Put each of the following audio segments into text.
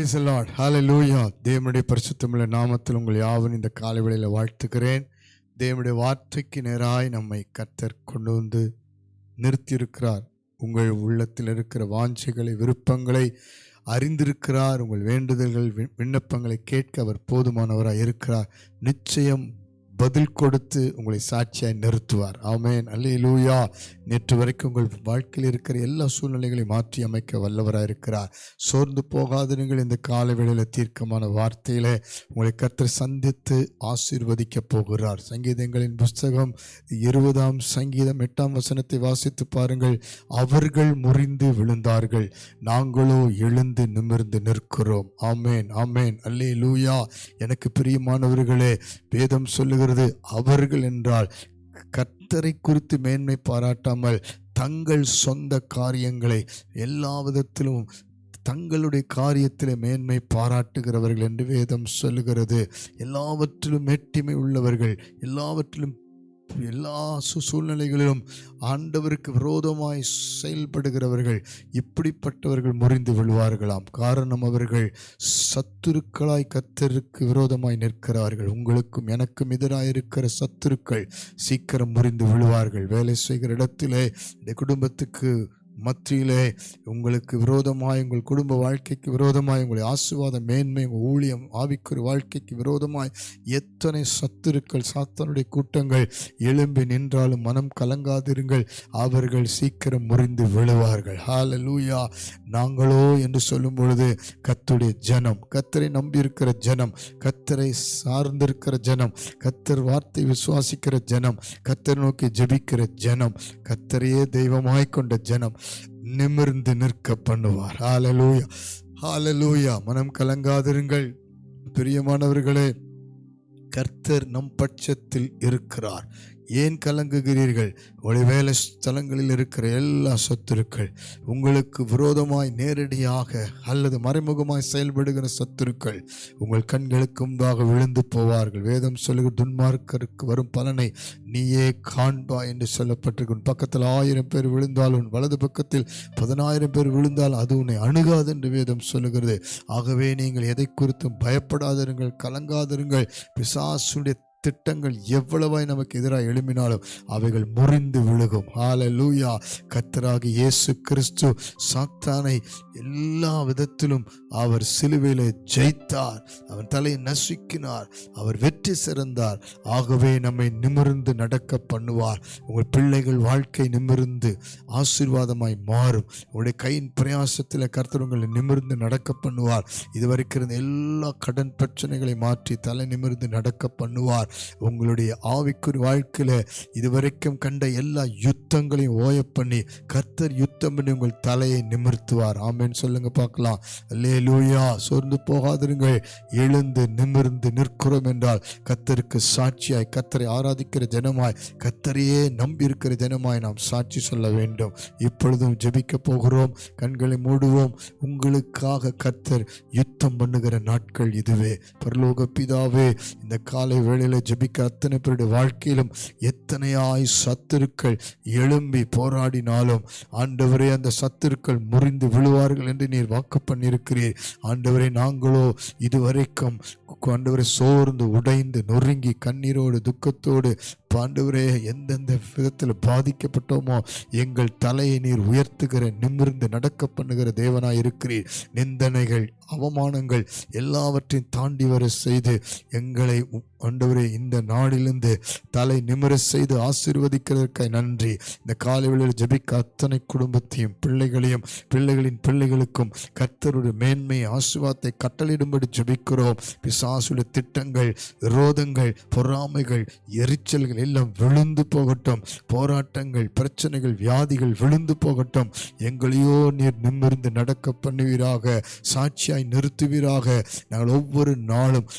Praise the Lord. Hallelujah. தேவனுடைய பரிசுத்தமுள்ள நாமத்தில் உங்கள் யாவரும் இந்த காலை வேளையில் வாழ்த்துகிறேன். தேவனுடைய வார்த்தைக்கு நேராய் நம்மை கர்த்தர் கொண்டு வந்து நிறுத்தியிருக்கிறார். உங்கள் உள்ளத்தில் இருக்கிற வாஞ்சைகளை, விருப்பங்களை அறிந்திருக்கிறார். உங்கள் வேண்டுதல்கள், விண்ணப்பங்களை கேட்க அவர் போதுமானவராக இருக்கிறார். நிச்சயம் பதில் கொடுத்து உங்களை சாட்சியாய் நிறுத்துவார். ஆமென். அல்லேலூயா. நேற்று வரைக்கும் உங்கள் வாழ்க்கையில் இருக்கிற எல்லா சூழ்நிலைகளையும் மாற்றி அமைக்க வல்லவராக இருக்கிறார். சோர்ந்து போகாதீர்கள். இந்த காலை வேளையில் தீர்க்கமான வார்த்தையில உங்களை கர்த்தர் சந்தித்து ஆசீர்வதிக்க போகிறார். சங்கீதங்களின் புஸ்தகம் 20 சங்கீதம் 8 வாசித்து பாருங்கள். அவர்கள் முறிந்து விழுந்தார்கள், நாங்களோ எழுந்து நிமிர்ந்து நிற்கிறோம். ஆமென், ஆமென், அல்லேலூயா. எனக்கு பிரியமானவர்களே, வேதம் சொல்லுகிறது, அவர்கள் என்றால் கர்த்தரை குறித்து மேன்மை பாராட்டாமல் தங்கள் சொந்த காரியங்களை எல்லா விதத்திலும் தங்களுடைய காரியத்திலே மேன்மை பாராட்டுகிறவர்கள் என்று வேதம் சொல்லுகிறது. எல்லாவற்றிலும் மேட்டிமை உள்ளவர்கள், எல்லா சூழ்நிலைகளிலும் ஆண்டவருக்கு விரோதமாய் செயல்படுகிறவர்கள், இப்படிப்பட்டவர்கள் முறிந்து விழுவார்களாம். காரணம், அவர்கள் சத்துருக்களாய் கர்த்தருக்கு விரோதமாய் நிற்கிறார்கள். உங்களுக்கும் எனக்கும் எதிராயிருக்கிற சத்துருக்கள் சீக்கிரம் முறிந்து விழுவார்கள். வேலை செய்கிற இடத்திலே, இந்த குடும்பத்துக்கு மத்தியிலே உங்களுக்கு விரோதமாய், உங்கள் குடும்ப வாழ்க்கைக்கு விரோதமாய், உங்களுடைய ஆசீர்வாத மேன்மை, உங்கள் ஊழியம், ஆவிக்குரிய வாழ்க்கைக்கு விரோதமாய் எத்தனை சத்துருக்கள், சாத்தானுடைய கூட்டங்கள் எழும்பி நின்றாலும் மனம் கலங்காதிருங்கள். அவர்கள் சீக்கிரம் முறிந்து விழுவார்கள். ஹல்லேலூயா. நாங்களோ என்று சொல்லும் பொழுது கர்த்தருடைய ஜனம், கர்த்தரை நம்பியிருக்கிற ஜனம், கர்த்தரை சார்ந்திருக்கிற ஜனம், கர்த்தர் வார்த்தை விசுவாசிக்கிற ஜனம், கர்த்தரை நோக்கி ஜெபிக்கிற ஜனம், கர்த்தரையே தெய்வமாய் கொண்ட ஜனம் நிமிர்ந்து நிற்க பண்ணுவார். ஹல்லேலூயா, ஹல்லேலூயா. மனம் கலங்காதிருங்கள் பிரியமானவர்களே, கர்த்தர் நம் பட்சத்தில் இருக்கிறார். ஏன் கலங்குகிறீர்கள்? உங்களுடைய வேலை ஸ்தலங்களில் இருக்கிற எல்லா சத்துருக்கள், உங்களுக்கு விரோதமாய் நேரடியாக அல்லது மறைமுகமாய் செயல்படுகிற சத்துருக்கள் உங்கள் கண்களுக்கு முன்பாக விழுந்து போவார்கள். வேதம் சொல்லுகிற, துன்மார்க்கருக்கு வரும் பலனை நீயே காண்பா என்று சொல்லப்பட்டிருக்கும். பக்கத்தில் 1000 பேர் விழுந்தாலும், வலது பக்கத்தில் 10,000 பேர் விழுந்தால் அது உன்னை அணுகாது என்று வேதம் சொல்லுகிறது. ஆகவே நீங்கள் எதை குறித்தும் பயப்படாதிருங்கள், கலங்காதிருங்கள். பிசாசுடைய திட்டங்கள் எவ்வளவாய் நமக்கு எதிராக எழும்பினாலும் அவைகள் முறிந்து விழுகும். ஹல்லேலூயா. கர்த்தராகிய இயேசு கிறிஸ்து சாத்தானை எல்லா விதத்திலும் அவர் சிலுவையிலே ஜெயித்தார். அவன் தலையை நசுக்கினார். அவர் வெற்றி சிறந்தார். ஆகவே நம்மை நிமிர்ந்து நடக்க பண்ணுவார். உங்கள் பிள்ளைகள் வாழ்க்கை நிமிர்ந்து ஆசீர்வாதமாய் மாறும். உங்களுடைய கையின் பிரயாசத்தில் கர்த்தர் உங்களை நிமிர்ந்து நடக்க பண்ணுவார். இதுவரைக்கும் இருந்த எல்லா கடன் பிரச்சனைகளை மாற்றி தலை நிமிர்ந்து நடக்க பண்ணுவார். உங்களுடைய ஆவிக்குரிய வாழ்க்கையில இதுவரைக்கும் கண்ட எல்லா யுத்தங்களையும் ஓய பண்ணி கர்த்தர் யுத்தம் பண்ணி உங்கள் தலையை நிமிர்த்துவார். ஆமென் சொல்லுங்க பார்க்கலாம். அல்லேலூயா. சோர்ந்து போகாதிருங்கள். எழுந்து நிமிர்ந்து நிற்கிறோம் என்றால் கர்த்தருக்கு சாட்சியாய், கர்த்தரை ஆராதிக்கிற ஜனமாய், கர்த்தரையே நம்பி இருக்கிற ஜனமாய் நாம் சாட்சி சொல்ல வேண்டும். இப்பொழுதும் ஜெபிக்க போகிறோம். கண்களை மூடுவோம். உங்களுக்காக கர்த்தர் யுத்தம் பண்ணுகிற நாட்கள் இதுவே. பரலோக பிதாவே, இந்த காலை வேளையில ஜெபிக்க அத்தனை பேருடைய வாழ்க்கையிலும் எத்தனையாய் சத்துருக்கள் எழும்பி போராடினாலும் ஆண்டவரே, அந்த சத்துருக்கள் முறிந்து விழுவார்கள் என்று நீர் வாக்கு பண்ணியிருக்கிறீர். ஆண்டவரே, நாங்களோ இதுவரைக்கும் ஆண்டவரை சோர்ந்து உடைந்து நொறுங்கி கண்ணீரோடு துக்கத்தோடு ஆண்டவரே எந்தெந்த விதத்தில் பாதிக்கப்பட்டோமோ எங்கள் தலையை நீர் உயர்த்துகிற, நிமிர்ந்து நடக்க பண்ணுகிற தேவனாய் இருக்கிறீர். நிந்தனைகள், அவமானங்கள் எல்லாவற்றையும் தாண்டி வர செய்து எங்களை ஆண்டவரே இந்த நாளிலிருந்து தலை நிமிர செய்து ஆசீர்வதிக்கிறதற்காய் நன்றி. இந்த காலை வேளையில் ஜெபிக்க அத்தனை குடும்பத்தையும், பிள்ளைகளையும், பிள்ளைகளின் பிள்ளைகளுக்கும் கர்த்தருடைய மேன்மையை, ஆசீர்வாதத்தை கட்டளையிடும்படி ஜெபிக்கிறோம். பிசாசுடைய திட்டங்கள், விரோதங்கள், பொறாமைகள், எரிச்சல்கள் எல்லாம் விழுந்து போகட்டும். போராட்டங்கள், பிரச்சனைகள், வியாதிகள் விழுந்து போகட்டும். எங்களையோ நீர் நிமிர்ந்து நடக்க பண்ணுவீராக, சாட்சியாய் நிறுத்துவீராக. நாங்கள் ஒவ்வொரு நாளும்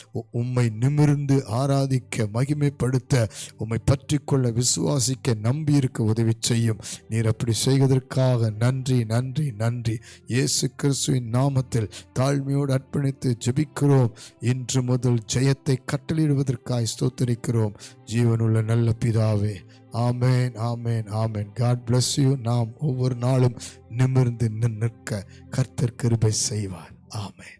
உம்மை நிமிர்ந்து ஆராதிக்க, மகிமைப்படுத்த, உம்மை பற்றி கொள்ள, விசுவாசிக்க, நம்பியிருக்க உதவி செய்யும். நீர் அப்படி செய்வதற்காக நன்றி, நன்றி, நன்றி. இயேசு கிறிஸ்துவின் நாமத்தில் தாழ்மையோடு அர்ப்பணித்து ஜெபிக்கிறோம். இன்று முதல் ஜெயத்தை கட்டளையிடுவதற்காக ஸ்தோத்திரிக்கிறோம். ஜீவனுள்ள நல்ல பிதாவே, ஆமேன், ஆமேன், ஆமேன். God bless you. நாம் ஒவ்வொரு நாளும் நிமிர்ந்து நிற்க கர்த்தர் கிருபை செய்வார். ஆமேன்.